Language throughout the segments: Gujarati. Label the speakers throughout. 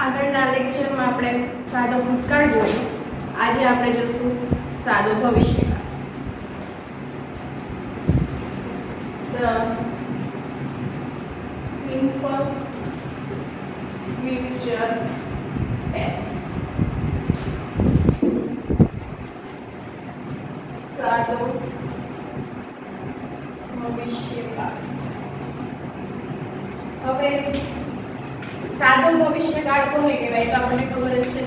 Speaker 1: આગળના લેક્ચરમાં આપણે સાદો ભૂતકાળ જોયો. આજે આપણે જોશું સાદો ભવિષ્યકાળ. The simple future tense. સાદો ભવિષ્યકાળ. હવે સાદો ભવિષ્યકાળ કોને કહેવાય? તો આપણને ખબર જ છે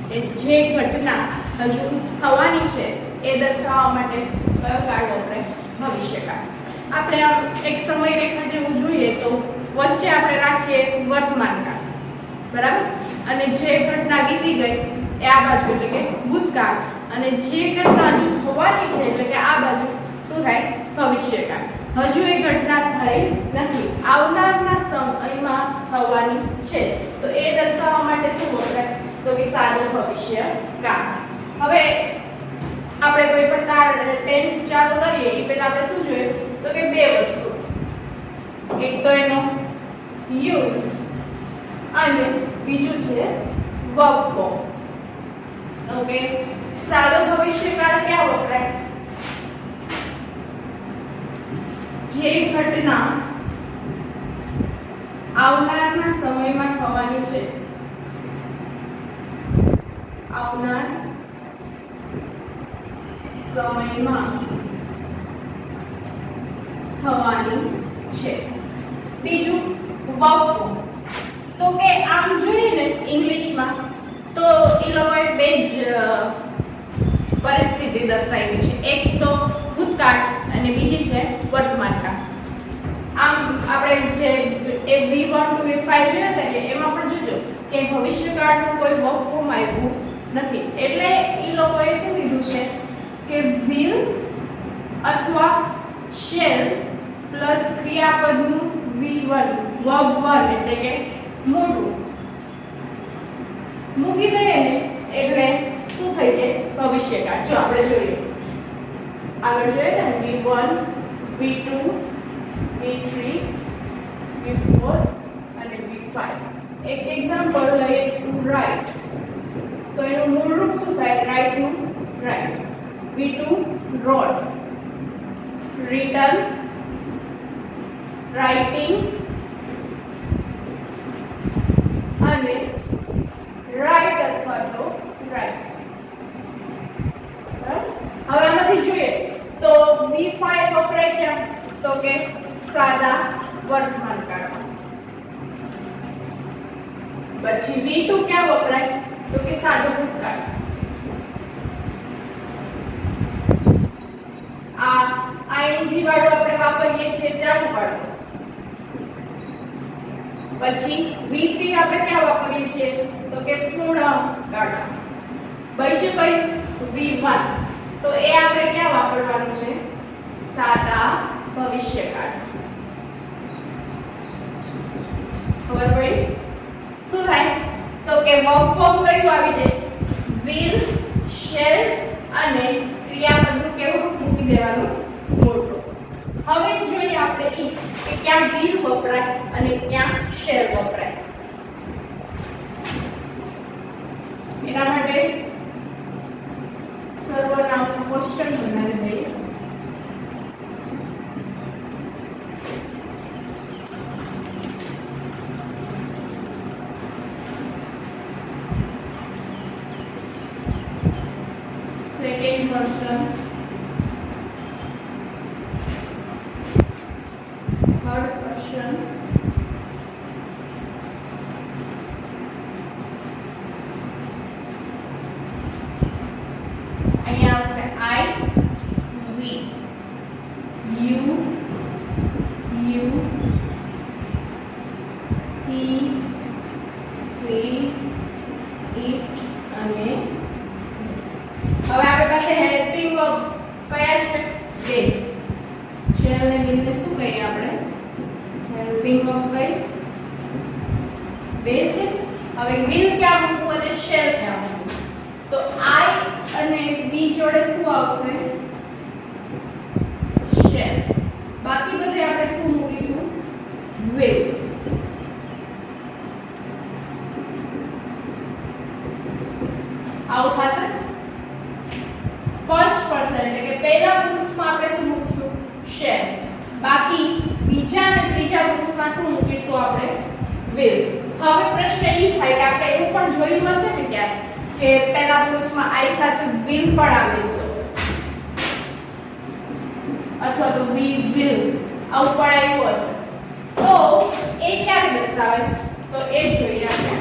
Speaker 1: કે જે ઘટના હજુ થવાની છે એ દર્શાવવા માટે કયો કાળ વપરાય? ભવિષ્યકાળ. આપણે આમ એક સમય રેખા જેવું જોઈએ તો વચ્ચે આપણે રાખીએ વર્તમાન કાળ, બરાબર? અને જે ઘટના વીતી ગઈ એ આ બાજુ એટલે કે ભૂતકાળ, અને જે ઘટના હજુ થવાની છે એટલે કે આ બાજુ શું થાય? ભવિષ્યકાળ. હજુ એ ઘટના થઈ નથી, આવનારના સમયમાં થવાની છે, તો એ દર્શાવવા માટે શું વપરાય? તો કે સાદો ભવિષ્યકાળ. હવે આપણે કોઈ પણ કાળ ટેન્સ ચાલુ કરીએ એ પહેલા આપણે શું જોઈએ? તો કે બે વસ્તુ. એક તો એનો યુઝ અને બીજું છે વર્બ ફોર્મ. ઓકે, સાદો ભવિષ્યકાળ ક્યાં વપરાય? જે ઘટના આવનારના સમયમાં થવાની છે, આવનાર સમયમાં થવાની છે. બીજું વર્બ ફોર્મ. તો કે આમ જોઈએ ને ઇંગ્લિશમાં તો એ લોકોએ બે જ પરિસ્થિતિ દર્શાવી છે. એક તો ભૂતકાળ અને બીજી છે વર્તમાન કાળ. આમ આપણે જે V1 to V5 જોયા હતા કે એમાં પણ જોજો કે ભવિષ્યકાળનું કોઈ વર્બ ફોર્મ આવ્યું નથી. એટલે એ લોકોએ શું કીધું છે કે will અથવા shall પ્લસ ક્રિયાપદનું V1 verb 1 એટલે કે મોટું મૂકી દઈએ ને એટલે શું થઈ જાય? ભવિષ્યકાળ. જો આપણે જોઈએ આગળ જોઈએ ને V1 V2 V3 V4 અને V5. એક એક્ઝામ્પલ લઈએ ટુ રાઇટ. તો એનું મૂળ રૂપ શું થાય? રાઇટ નું write. V2 wrote, written, writing અને રાઇટ અથવા તો રાઇટ. હવે આમાંથી જોઈએ તો V5 વપરાય ક્યાં? તો કે સાદા વર્તમાન કાળમાં. પછી V2 ક્યાં વપરાય? તો કે સાદો ભૂતકાળ. આ ing વાળું આપણે વાપરીએ છીએ ચાલુ વાળું. પછી V3 આપણે ક્યાં વાપરીએ છીએ? તો કે પૂર્ણ કાળ. બીજું કઈ? V1. તો એ આપણે ક્યાં વાપરવાનું છે? સાદા ભવિષ્યકાળ. ખબર પડી? શું થાય? તો કે વર્બ ફોર્મ કયું આવી જાય? will, shall અને ક્રિયાપદનું કેવું રૂપ મૂકી દેવાનું? મોટું. હવે જોઈએ આપણે કે ક્યાં will વપરાય અને ક્યાં shall વપરાય. એના માટે સર્વનામનું કોષ્ટક બનાવી દઈએ. Second person, third person, અહીંયા આવશે I, we, you, he, she, it અને હવે આપણી પાસે હેલ્પિંગ વર્બ કયા છે? બે. શેલ ને વિલ ને શું કહીએ આપણે? હેલ્પિંગ વર્બ કઈ? બે છે. હવે વિલ ક્યાં મૂકવું અને શેલ ક્યાં મૂકવું? તો I અને we જોડે શું આવશે? શેલ. બાકી બધે આપણે શું મૂકીશું? will. આવું થશે ફર્સ્ટ પર્સન એટલે કે પહેલા પુરુષમાં આપણે શું મૂકશું શેલ બાકી બીજા અને ત્રીજા પુરુષમાં શું મૂકીશું આપણે will હવે પ્રશ્ન એ થાય કે આપણે એવું પણ જોયું હશે ને ક્યારે કે પહેલા પુરુષમાં I સાથે will પણ આવે છે અથવા તો we will આવું પણ આવ્યું હશે તો એ ક્યારે દર્શાવે તો એ જોઈએ આપણે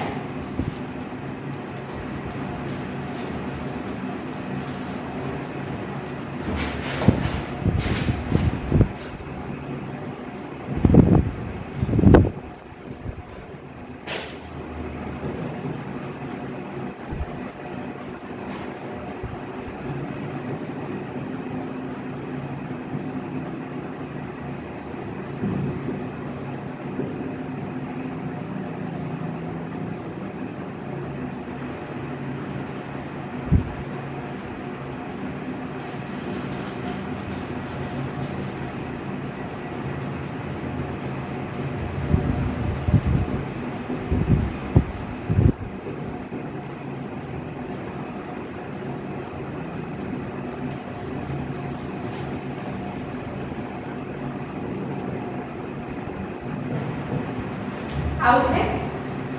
Speaker 1: આવું ને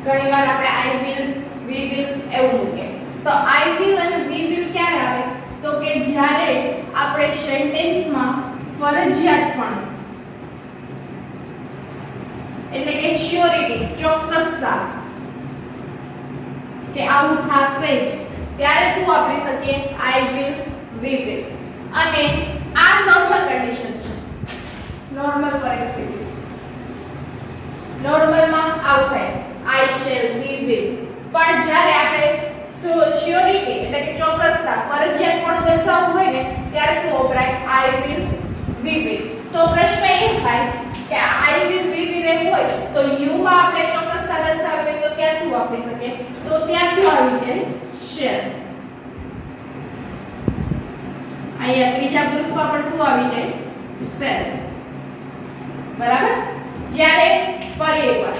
Speaker 1: ઘણીવાર આપણે I will we will એવું મૂકે તો I will અને we will ક્યારે આવે તો કે જ્યારે આપણે સેન્ટેન્સમાં ફરજિયાતપણ એટલે કે શ્યોરિટી ચોક્કસતા કે આવું થશે જ ત્યારે શું વાપરી શકીએ I will we will અને આ નોર્મલ કન્ડિશન છે નોર્મલ પરિસ્થિતિ નોર્મલ માં આવું થાય I shall we will પણ જ્યારે આપણે શ્યોરિટી એટલે કે ચોક્કસતા ફરજિયાત પણ દર્શાવવું હોય ને ત્યારે શું વપરાય I will we will તો પ્રશ્ન એ થાય કે I will we will એમ હોય તો you માં આપણે ચોક્કસતા દર્શાવવી હોય તો ક્યાં શું વાપરી શકીએ તો ત્યાં શું આવી જાય shall અહીંયા ત્રીજા ગ્રુપમાં પણ શું આવી જાય shall બરાબર જ્યારે ફરી એકવાર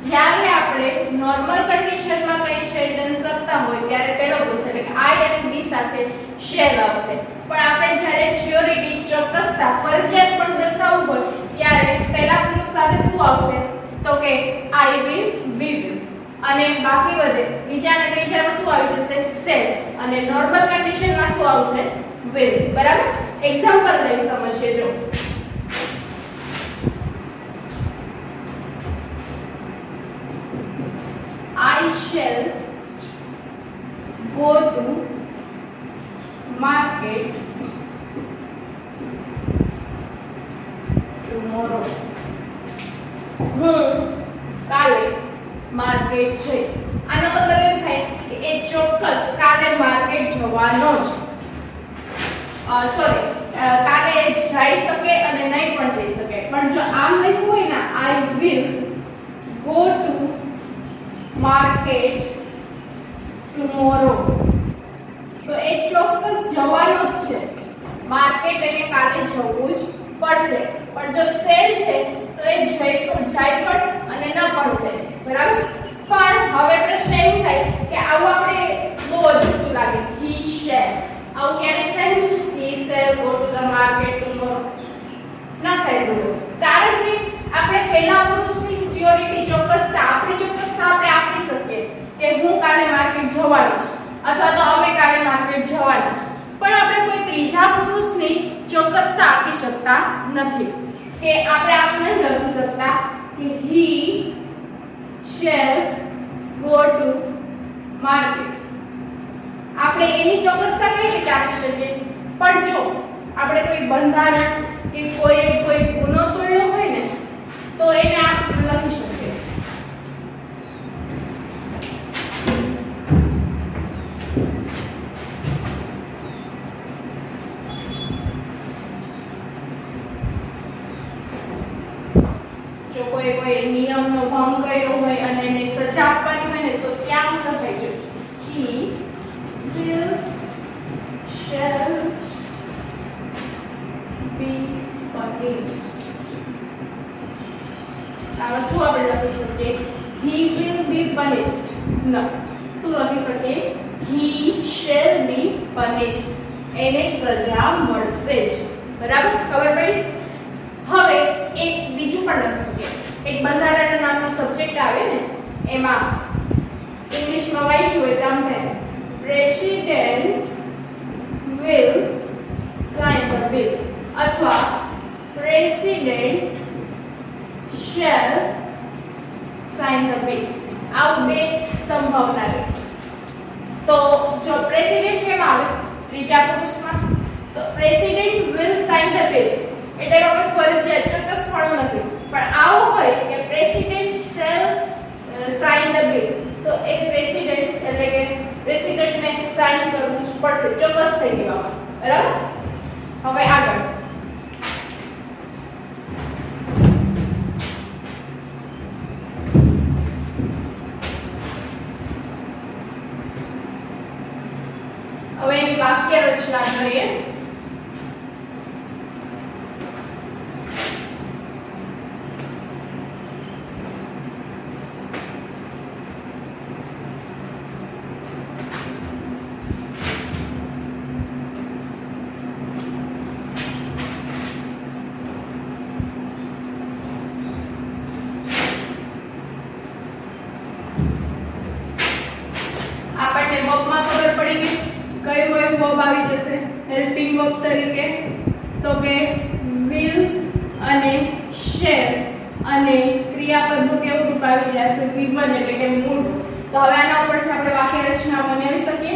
Speaker 1: જ્યારે આપણે નોર્મલ કન્ડિશનમાં કઈ સેન્ટેન્સ કરતા હોય ત્યારે પહેલો પુરુષ એટલે કે I અને we સાથે shall આવશે પણ આપણે જ્યારે શ્યોરિટી ચોક્કસતા ફરજિયાત પણ દર્શાવવું હોય ત્યારે પહેલા પુરુષ સાથે શું આવશે તો કે I will we will અને બાકી વધે બીજા અને ત્રીજામાં શું આવી જશે shall અને નોર્મલ કન્ડિશનમાં શું આવશે will બરાબર એક્ઝામ્પલ લઈ સમજીએ જો I shall go to market tomorrow. હું કાલે માર્કેટ જઈશ આનો મતલબ એમ થાય કે એ ચોક્કસ કાલે માર્કેટ જવાનો જ સોરી કાલે જઈ શકે અને નહીં પણ જઈ શકે પણ જો આમ લખ્યું હોય ને I will go to market tomorrow તો એ ચોક્કસ જવાનો જ છે માર્કેટ એને કાલે જવું જ પડશે પણ જો સેલ છે તો એ જાય પણ અને ન પણ જાય બરાબર પણ હવે પ્રશ્ન એવું થાય કે આવું આપણે બહુ અજુગતું લાગે he shall આવું ક્યારે થાય he shall go to the market tomorrow ના થાય બોલો કારણ કે આપણે પહેલા પુરુષની સિયોરિટી ચોક્કસતા આપણી ચોક્કસતા આપણે આપી શકીએ કે હું કાલે માર્કેટ જવાનો છું અથવા તો અમે કાલે માર્કેટ જવાના છે પણ આપણે કોઈ ત્રીજા પુરુષની ચોક્કસતા આપી શકતા નથી કે આપણે આપને લખી શકતા કે he shall go to market આપણે એની ચોક્કસતા કઈ રીતે આપી શકીએ પણ જો આપણે કોઈ બંધારણ કે કોઈ ગુનો તોડ્યો હોય ને તો એને આપણે લખી શકીએ જો કોઈ નિયમનો ભંગ કર્યો હોય અને એને સજા આપવાની હોય ને તો ત્યાં લખાય છે he will shall be punished આમાં શું આપણે લખી શકીએ he will be punished ન શું લખી શકીએ he પનિશ, એને સજા મળશે જ. બરાબર, ખબર પડી? હવે એક બીજું પણ લખીએ. એક બંધારણ નામનો સબ્જેક્ટ આવે ને, એમાં ઇંગ્લિશમાં વાંચ્યું હોય તો આમ થાય, president will sign the bill અથવા president shall sign the bill. આવું બે સંભાવના છે. તો જો પ્રેસિડેન્ટ કેમ આવે ત્રીજા પુરુષમાં, તો president will sign the bill એટલે વખત ફરજિયાત ચોક્કસપણું નથી, પણ આવું હોય કે president shall sign the bill, તો એક પ્રેસિડેન્ટ એટલે કે પ્રેસિડેન્ટને સાઇન કરવું જ પડશે, ચોક્કસ થઈ ગયું. બરાબર, હવે આગળ હવે એની વાક્ય રચના જોઈએ. આપણને વર્બમાં ખબર પડી ગઈ કયો કયો વર્બ આવી જશે હેલ્પિંગ વર્બ તરીકે, તો કે will અને shall, અને ક્રિયાપદનું કેવું રૂપ આવી જાય છે V1 એટલે કે મૂળ. તો હવે આના ઉપરથી આપણે વાક્ય રચના બનાવી શકીએ.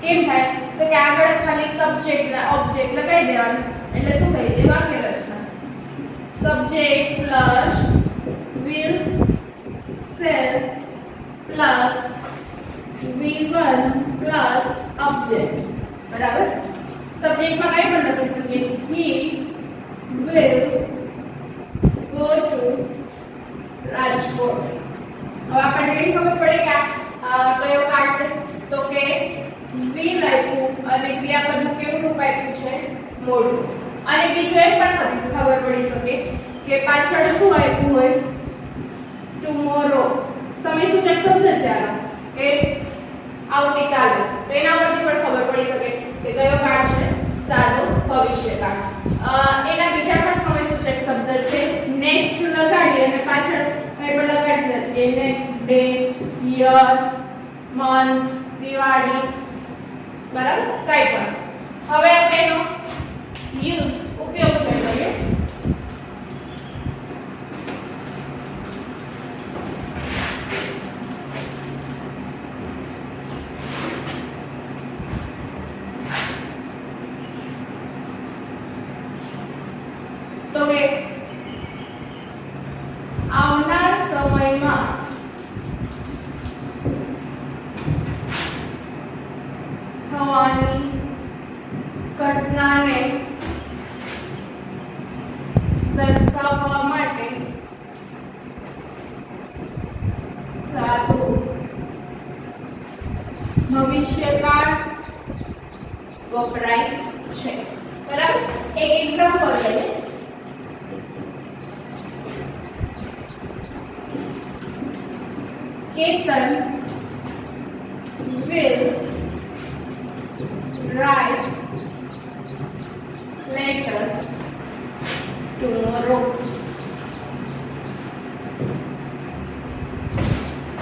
Speaker 1: કેમ થાય તો કે આગળ ખાલી સબ્જેક્ટ ના ઓબ્જેક્ટ લગાવી દેવાનું એટલે શું થઈ જાય વાક્ય રચના. Subject plus will shall plus V1 plus object. બરાબર, સબ્જેક્ટમાં કઈ પણ લખી શકીએ, he will go to Rajkot. હવે આપણને કઈ ખબર પડે કે આ કયો કાર્ડ છે, તો કે will આપ્યું અને ક્રિયાપદનું કેવું રૂપ આપ્યું છે મોડું. અને બીજું એ પણ ખબર પડી શકે કે પાછળ શું આપ્યું હોય ટુમોરો, સમયસૂચક શબ્દ છે આનો કે આવતીકાલે, તો એના પરથી પણ ખબર પડી શકે કે કયો કાળ છે સાદો ભવિષ્યકાળ. એના બીજા પણ સમયસૂચક શબ્દ છે, નેક્સ્ટ લગાડી અને પાછળ કઈ પણ લગાડી શકીએ, next day, year, month, Diwali. બરાબર, કઈ પણ. હવે આપણે એનો યુઝ ઉપયોગ કરી લઈએ. તો કે આવનાર સમયમાં થવાની ઘટનાને દર્શાવવા માટે સાદું ભવિષ્યકાળ વપરાય છે. બરાબર, એક એક્ઝામ્પલ લઈએ. Ketan will write letter tomorrow.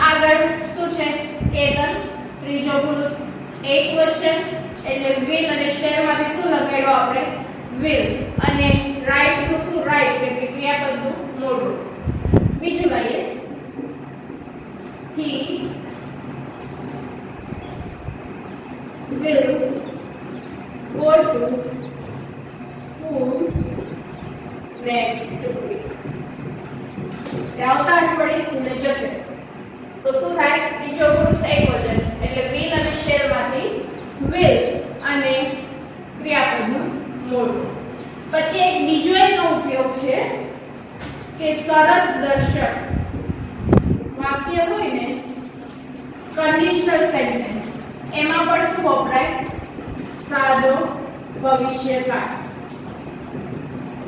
Speaker 1: આગળ શું છે, કેતન ત્રીજો પુરુષ એક વચન એટલે will અને shall માંથી શું લગાડ્યો આપણે will, અને write નું શું write એટલે ક્રિયાપદનું મોડું. બીજું લઈએ, he will go to school next week. આવતા અઠવાડિયે સ્કૂલે જશે. તો શું થાય, ત્રીજો પુરુષ એક વચન એટલે will અને shall માંથી will અને ક્રિયાપદનું મોડું. પછી એક બીજો એનો ઉપયોગ છે કે શરત દર્શક વાક્ય હોય ને, કન્ડિશનલ સેન્ટેન્સ, એમાં પણ શું વપરાય સાદો ભવિષ્યકાળ.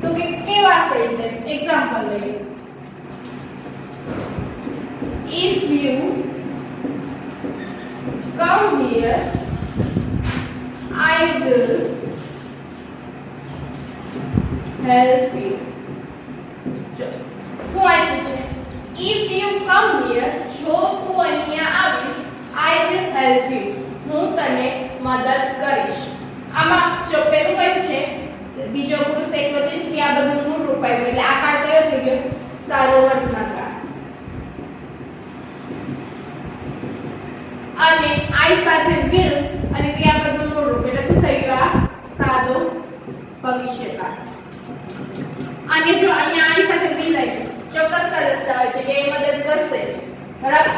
Speaker 1: તો કે કેવા સેન્ટેન્સ, એક્ઝામ્પલ લઈએ. If you come here, I will help you. શું આપ્યું છે? If you come here, જો તું અહીંયા આવીશ, I will help you. હું તને મદદ કરીશ. આમાં જો પેલું કયું છે બીજો પુરુષ એકવચન ક્રિયા બધું મૂળ રૂપ આવ્યું એટલે આ કાર્ડ કયો થઈ ગયો? સાદો વર્તમાન કાળ. અને I સાથે will અને ક્રિયાપદનું મૂળ રૂપ એટલે શું થઈ ગયું? આ સાદો ભવિષ્યકાળ. અને જો અહીંયા I સાથે will આવ્યું ચોક્કસતા દર્શાવે છે કે એ મદદ કરશે જ, બરાબર?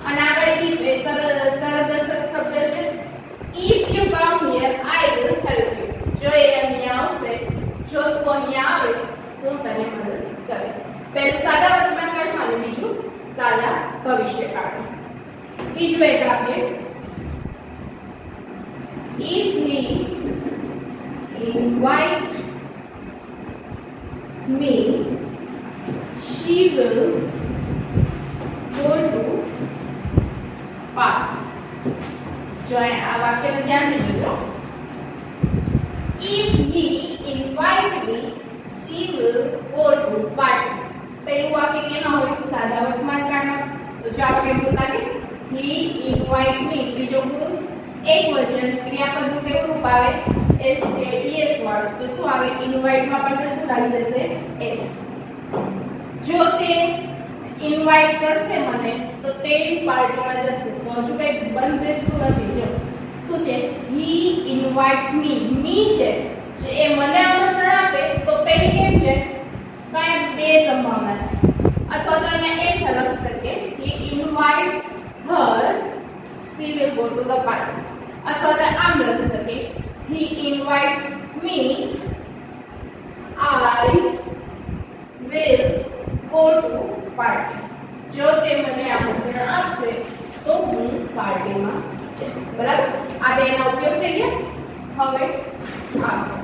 Speaker 1: અને આગળ if એ સરદર્શક શબ્દ છે. If you come here, I will help you. જો એ અહીંયા આવશે, જો તું અહીંયા આવે, હું તને મદદ કરીશ. પહેલું સાદા વર્તમાનકાળમાં અને બીજું સાદા ભવિષ્યકાળ. બીજું એક આપીએ. If he invite me, she will go to park. જો આ વાક્યને ધ્યાનથી જોજો. If he invite me, she will go to party. પહેલું વાક્ય કેમાં હોય? સાદા વર્તમાન કાળમાં. તો જો આપણે બોલતા કે he invite me, બીજો પુરુષ એકવચન ક્રિયાપદનું કેવું રૂપ આવે? es વાળું. તો શું આવે? invite માં પાછળ શું લાગી જશે? es. જો તે ઇન્વાઇટ કરશે મને તો તેની પાર્ટીમાં જશે. તો હજુ કઈ બંધબેસતું નથી. જો શું છે? he invite me, મી છે એ મને આમંત્રણ આપે તો પેલી કેમ છે? કાંઈ બે સંભાવના છે. અથવા તો અહીંયા એમ લખી શકીએ he invites her, she will go to the party. અથવા તો આમ લખી શકીએ he invites me, I will go to party. જો તે મને આમંત્રણ આપશે તો હું પાર્ટીમાં જઈશ. બરાબર? આ બેના ઉપયોગ થઈ ગયા. હવે આગળ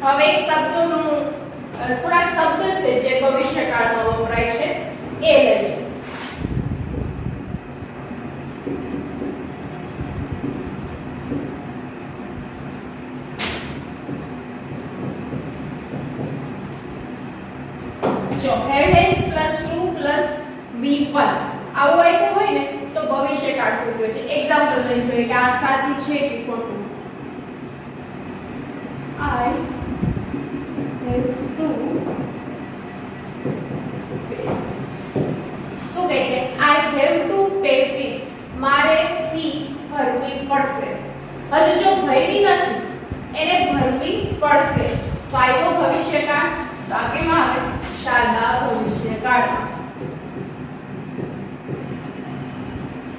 Speaker 1: હવે શબ્દોનું થોડા શબ્દ છે જે ભવિષ્યકાળમાં વપરાય છે એ લઈએ. જો have has plus to plus v1 આવું આપ્યું હોય ને તો ભવિષ્યકાળ સૂચવે છે. એક્ઝામ્પલ લઈ જોઈએ કે આ સાચું છે કે ખોટું. I have to pay. શું કહે છે? I have to pay fees. મારે ફી ભરવી પડશે. હજુ જો ભરી નથી એને ભરવી પડશે તો આવ્યો ભવિષ્યકાળ. તો આ કેમાં આવે? સાદા ભવિષ્યકાળમાં.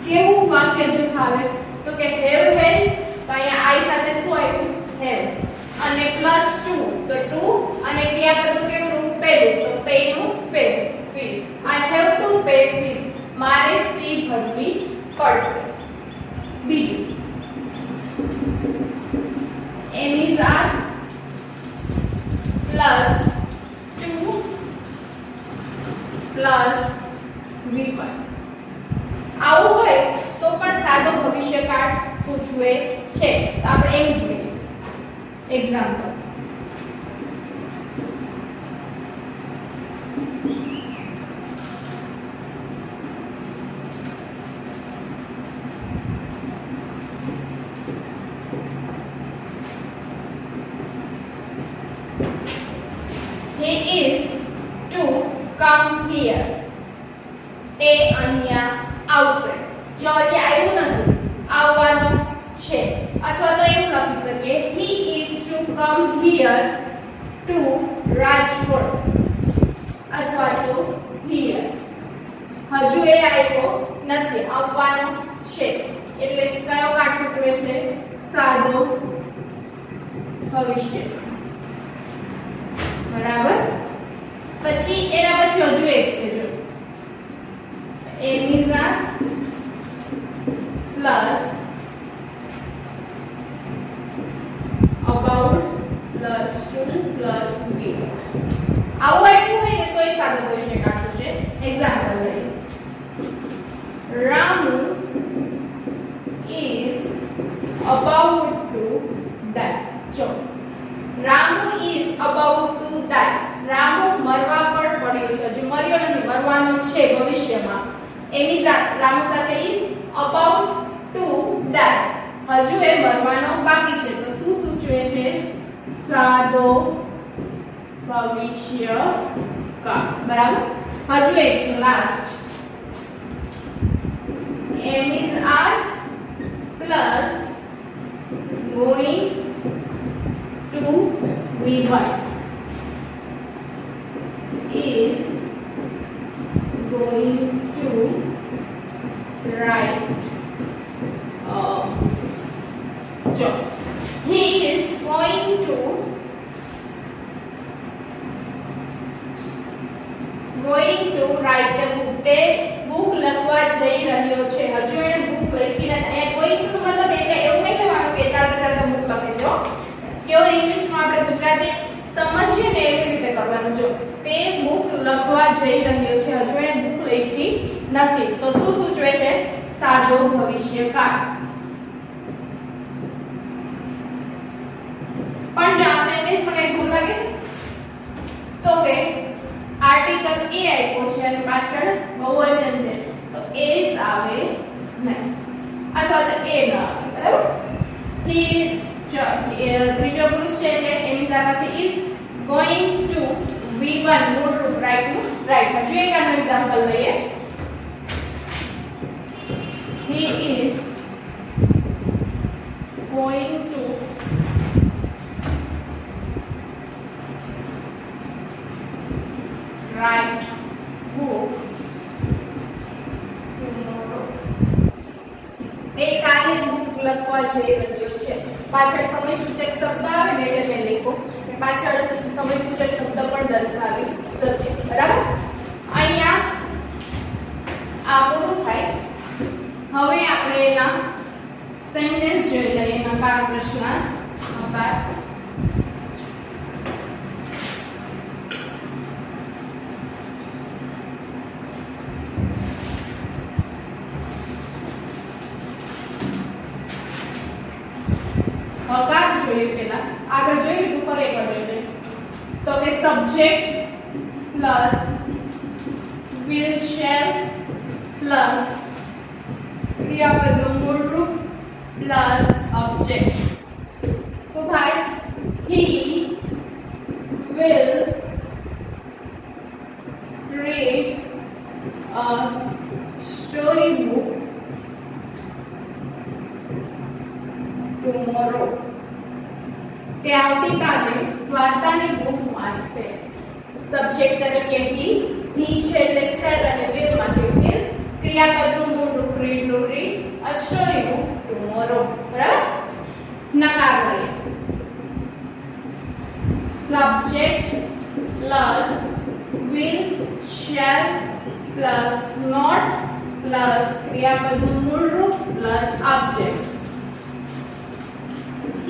Speaker 1: કેવું વાક્ય જૂથ આવે? તો કે have has તો અહીંયા I સાથે શું આવ્યું? have. અને +2 તો 2 અને ક્રિયાપદનું કેવું રૂપ? પેલું. તો pay નું pay fees. I have to pay fees. મારે ફી ભરવી પડશે. બીજું Emmys are +2 plus v1. આવું હોય તો પણ સાદો ભવિષ્યકાળ સૂચવે છે. તો આપણે એમ જોઈએ. Example he is to come here. તે અહીંયા આવશે. જો હજી આવ્યું નથી, આવવાનું છે. અથવા તો એવું લખી શકીએ he is to come here to Rajkot. અથવા તો here. હજુ એ આવ્યો નથી, આવવાનું છે. એટલે કયો કાળ સૂચવે છે? સાદો ભવિષ્ય. બરાબર? આવું આપ્યું હોય ને તો એ સાદો ભવિષ્ય કાળ છે. એક્ઝામ્પલ લઈએ. Ramu is about to die. જો Ramu is about to die. Ramu મરવા પર પડ્યો છે. હજુ મર્યો નથી, મરવાનો છે ભવિષ્યમાં. એની રામુ સાથે is about to die. હજુ એ મરવાનો બાકી છે. તો શું સૂચવે છે? સાદો ભવિષ્ય કાળ. બરાબર. હજુ એક last M is R plus going to V1 is going to write job. He is going to write a book. તે બુક લખવા જઈ રહ્યો છે. હજુ એને બુક લખી નથી. એ કોઈ મતલબ એટલે એવું નહીં કહેવાનું કે ચાલતા બુક લખે છે. કેવો ઇંગ્લિશમાં આપણે ગુજરાતી સમજીએ ને એવી રીતે કરવાનું. જો તે બુક લખવા જઈ રહ્યો છે. હજુ એને બુક લખી નથી. તો શું સૂચવે છે? સાદો ભવિષ્યકાળ. પણ જો આપણે ઇંગ્લિશમાં કઈ ભૂલ લાગે તો કે આર્ટિકલ એ આપ્યો છે અને પાછળ બહુવચન છે તો એસ આવે નહીં અથવા તો એ ન આવે. બરાબર. હી ત્રીજો પુરુષ છે એટલે એની સામેથી ઇઝ ગોઈંગ ટુ V1 મૂળરૂપ રાઈટ નું રાઈટ. હજુ એક આનું એક્ઝામ્પલ લઈએ. He is going to write book tomorrow. તે કાલે બુક લખવા જઈ રહ્યો છે. પાછળ સમયસૂચક શબ્દ આવે ને એટલે મેં લખ્યું કે પાછળ સમયસૂચક શબ્દ પણ દર્શાવી શકે. બરાબર. અહીંયા આ પૂરું થાય. હવે આપણે એના સેન્ટેન્સ જોઈ લઈએ. નકાર પ્રશ્ન નકાર હકાર જોઈએ. પેલા આગળ જોઈ લીધું, પર એક જોઈએ તો કે subject plus will shall plus ક્રિયાપદનું મૂળરૂપ પ્લસ ઓબ્જેક્ટ. શું થાય? he will read a storybook tomorrow. તે આવતીકાલે વાર્તાની બુક વાંચશે. સબ્જેક્ટ તરીકે he છે એટલે shall અને will માંથી will. ક્રિયાપદનું મૂળરૂપ read નું read a story book tomorrow. બરાબર. નકાર કરીએ. Subject plus will shall plus not plus ક્રિયાપદનું મૂળરૂપ plus object.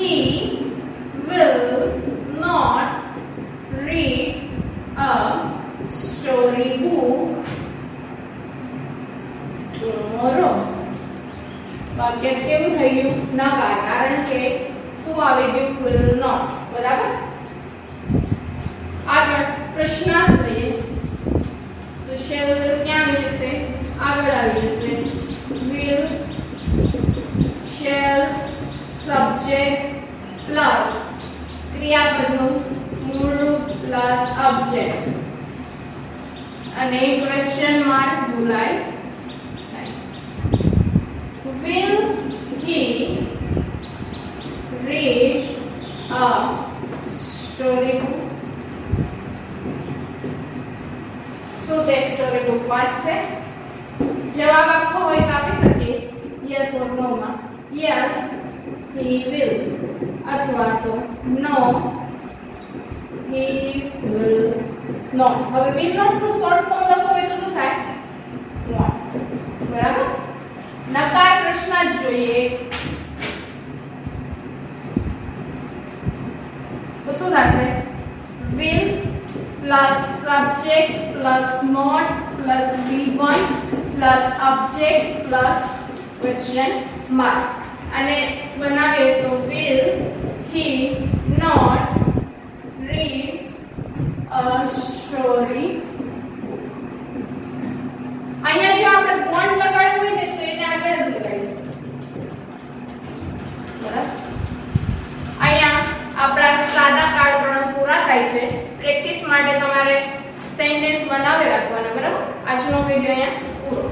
Speaker 1: He will not read a storybook tomorrow. વાક્ય કેવું થયું? નકાર. કારણ કે શું આવી ગયું? will not. બરાબર. આગળ પ્રશ્નાર્થ લઈએ તો shall will ક્યાં આવી જશે? આગળ આવી જશે. will shall સબ્જેક્ટ પ્લસ ક્રિયાપદનું મૂળરૂપ પ્લસ ઓબ્જેક્ટ અને ક્વેશ્ચન માર્ક ભૂલાય નહીં. will he read a storybook? શું તે સ્ટોરીબુક વાંચશે? જવાબ આપવો હોય તો આપી શકીએ યસ ઓર નો માં. યસ he will અથવા તો no he will not. હવે will not નું શોર્ટ ફોર્મ લખવું હોય તો શું થાય? not. બરાબર. નકાર પ્રશ્ન જ જોઈએ તો શું થશે? will plus subject plus not plus V1 plus object plus question mark. અને બનાવે તો will he not read a story? અહીંયા જો આપણે બોન્ડ લગાડવું હોય ને તો એને આગળ જ લગાડીએ. બરાબર. અહીંયા આપણા સાદા કાર્ડ પણ પૂરા થાય છે. પ્રેક્ટિસ માટે તમારે સેન્ટેન્સ બનાવી રાખવાના. બરાબર. આજનો વિડિયો અહીંયા પૂરો.